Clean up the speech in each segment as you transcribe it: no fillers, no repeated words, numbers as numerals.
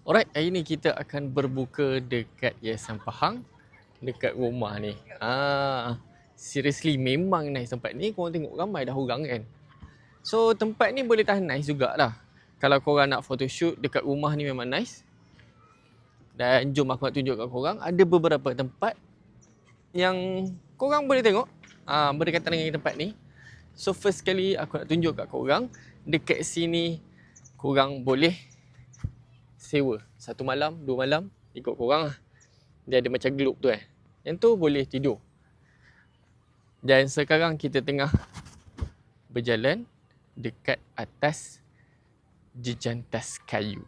Alright, hari ni kita akan berbuka dekat Yayasan Pahang, dekat rumah ni. Seriously memang nice tempat ni. Korang tengok ramai dah orang kan. So tempat ni boleh tahan nice jugalah. Kalau korang nak photoshoot dekat rumah ni memang nice. Dan jom aku nak tunjuk kat korang, ada beberapa tempat yang korang boleh tengok berdekatan dengan tempat ni. So first kali aku nak tunjuk kat korang, dekat sini korang boleh sewa 1 malam, 2 malam, ikut korang lah. Dia ada macam globe tu Yang tu boleh tidur. Dan sekarang kita tengah berjalan dekat atas jejantas kayu.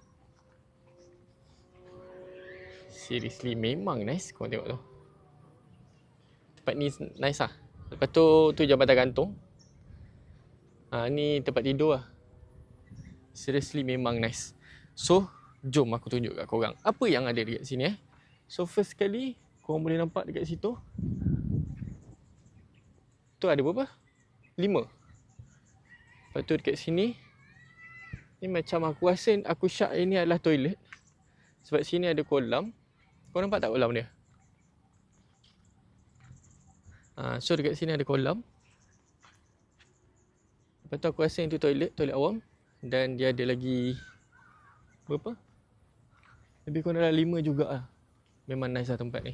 Seriously memang nice. Korang tengok tu. Tempat ni nice lah. Lepas tu jambatan gantung. Ni tempat tidur lah. Seriously memang nice. So jom aku tunjuk kat korang apa yang ada dekat sini So first kali korang boleh nampak dekat situ. Tu ada berapa? 5. Lepas tu dekat sini ni macam aku rasa, aku syak ini adalah toilet. Sebab sini ada kolam. Korang nampak tak kolam dia? So dekat sini ada kolam. Lepas tu aku rasa yang tu toilet awam. Dan dia ada lagi berapa? Lebih kurang dalam 5 juga lah. Memang nice lah tempat ni.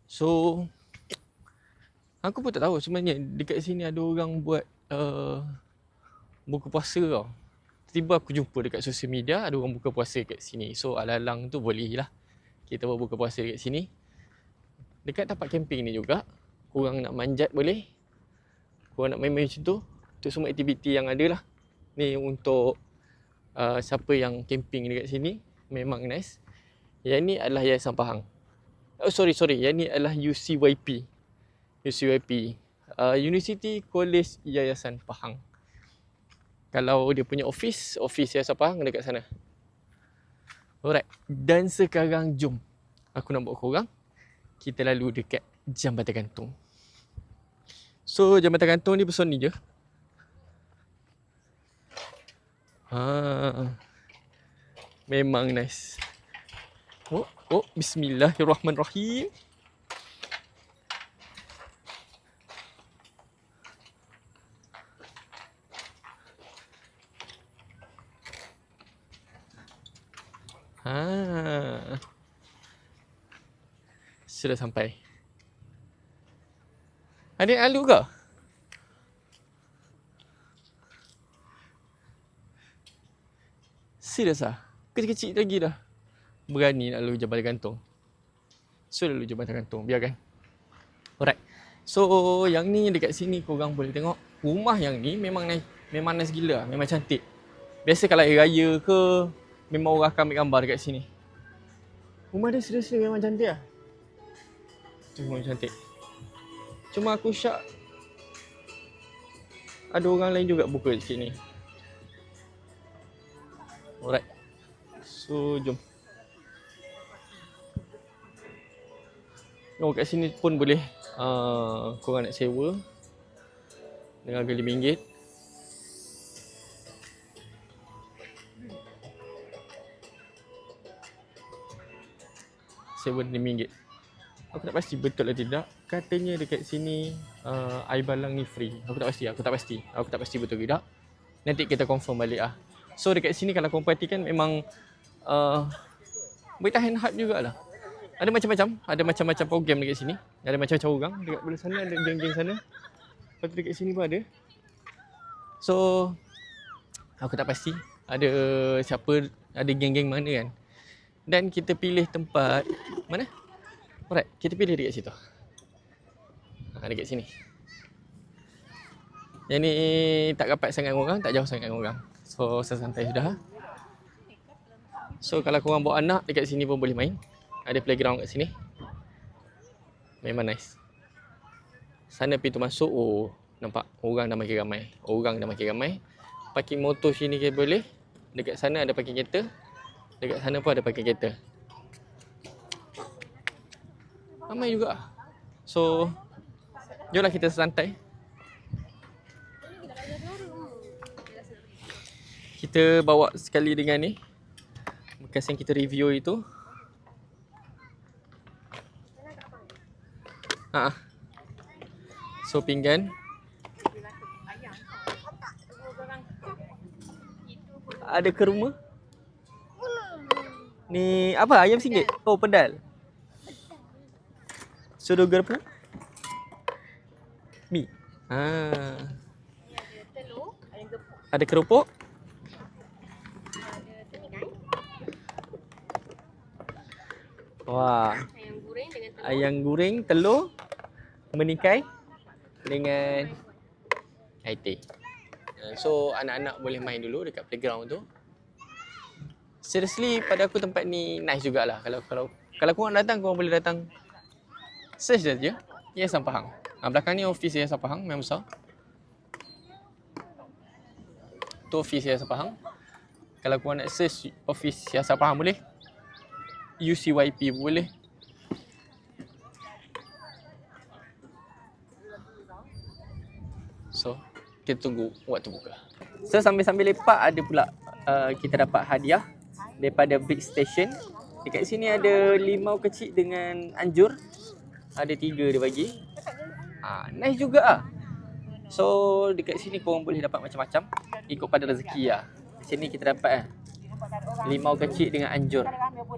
So aku pun tak tahu sebenarnya dekat sini ada orang buat buka puasa tau. Tiba-tiba aku jumpa dekat sosial media ada orang buka puasa kat sini. So alang-alang tu boleh lah kita buat buka puasa dekat sini. Dekat tempat camping ni juga, korang nak manjat boleh. Korang nak main-main macam tu. Tu semua aktiviti yang ada lah. Ni untuk siapa yang camping dekat sini. Memang nice. Yang ni adalah Yayasan Pahang. Sorry. Yang ni adalah UCYP. University College Yayasan Pahang. Kalau dia punya office Yayasan Pahang dekat sana. Alright. Dan sekarang jom aku nak bawa korang. Kita lalu dekat jambatan gantung. So jambatan gantung ni besar ni je. Memang nice. Oh, bismillahirrahmanirrahim. Sudah sampai. Ada alu ke? Serius lah? Kecil-kecil lagi dah berani nak lalu jambatan gantung. So lalu jambatan gantung, biarkan. Alright. So yang ni dekat sini korang boleh tengok. Rumah yang ni memang nice gila. Memang cantik. Biasa kalau air raya ke, memang orang akan ambil gambar dekat sini. Rumah dia seriously memang cantik lah. Tu memang cantik. Cuma aku syak ada orang lain juga buka di sini. Alright. So jom. Kat sini pun boleh korang nak sewa dengan harga RM5. Sewa RM5. Aku tak pasti betul atau tidak. Katanya dekat sini air balang ni free. Aku tak pasti betul ke tidak. Nanti kita confirm balik lah. So dekat sini kalau korang perhatikan memang boleh tahan hype jugalah. Ada macam-macam program dekat sini. Ada macam-macam orang. Dekat belah sana ada geng-geng sana. Lepas tu dekat sini pun ada. So aku tak pasti ada siapa, ada geng-geng mana kan. Dan kita pilih tempat mana? Alright, kita pilih dekat situ. Dekat sini. Yang ni tak rapat sangat dengan orang, tak jauh sangat dengan orang. So santai sudah. So kalau korang bawa anak dekat sini pun boleh main. Ada playground kat sini. Memang nice. Sana pintu masuk, nampak orang dah makin ramai. Parking motor sini ke boleh. Dekat sana ada parking kereta. Dekat sana pun ada parking kereta. Ramai juga. So jomlah kita santai. Kita bawa sekali dengan ni. bekas yang kita review itu. So pinggan. Ada kurma. Ni apa? Ayam singgit? Oh, pedal. So doger pula? Mi. Ni ada telur, ayam gepuk, Ada kerupuk. ada tenigai, Wah, ayam goreng dengan telur. ayam goreng, telur, menikai dengan air teh. So anak-anak boleh main dulu dekat playground tu. Seriously pada aku tempat ni nice jugalah. Kalau korang datang, korang boleh datang. Search je Yayasan Pahang. Belakang ni office Yayasan Pahang memang besar. Tu office Yayasan Pahang. Kalau korang nak search office Yayasan Pahang boleh. UCYP boleh. So, kita tunggu waktu buka. So, sambil-sambil lepak ada pula kita dapat hadiah daripada Big Station. Dekat sini ada limau kecil dengan anjur. Ada 3 dia bagi. Nice juga ah. So, dekat sini korang boleh dapat macam-macam ikut pada rezeki lah. Di sini kita dapat limau kecil dengan anjur.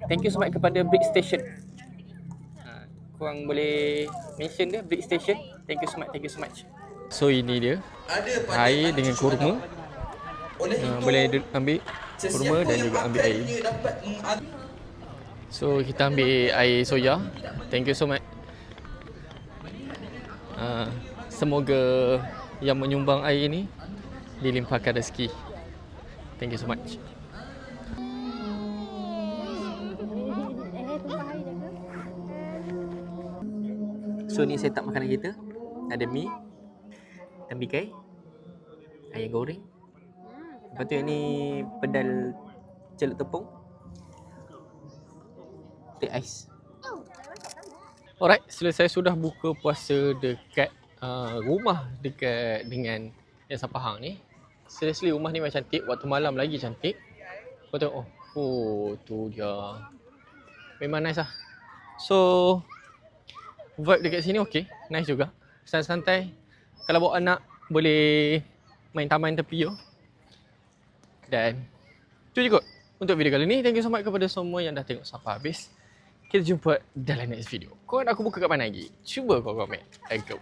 Thank you so much kepada Big Station. Korang boleh mention dia, Big Station. Thank you so much. So ini dia air dengan kurma. Boleh ambil kurma dan juga ambil air. So kita ambil air soya. Thank you so much. Semoga yang menyumbang air ni dilimpahkan rezeki. Thank you so much. So ni setup makanan kita. Ada mi, tembikai, ayam goreng. Lepas tu yang ni pedal celup tepung, teh ais. Alright, selesai sudah buka puasa dekat rumah dekat dengan Yayasan Pahang ni. Seriously rumah ni memang cantik. Waktu malam lagi cantik. Kau tengok, oh tu dia. Memang nice lah. So vibe dekat sini okey, nice juga. Santai-santai. Kalau bawa anak boleh main taman tepi tu. Dan tu je kot untuk video kali ni. Thank you so much kepada semua yang dah tengok sampai habis. Kita jumpa dalam next video. Kau nak aku buka kat mana lagi? Cuba kau komen. Thank you.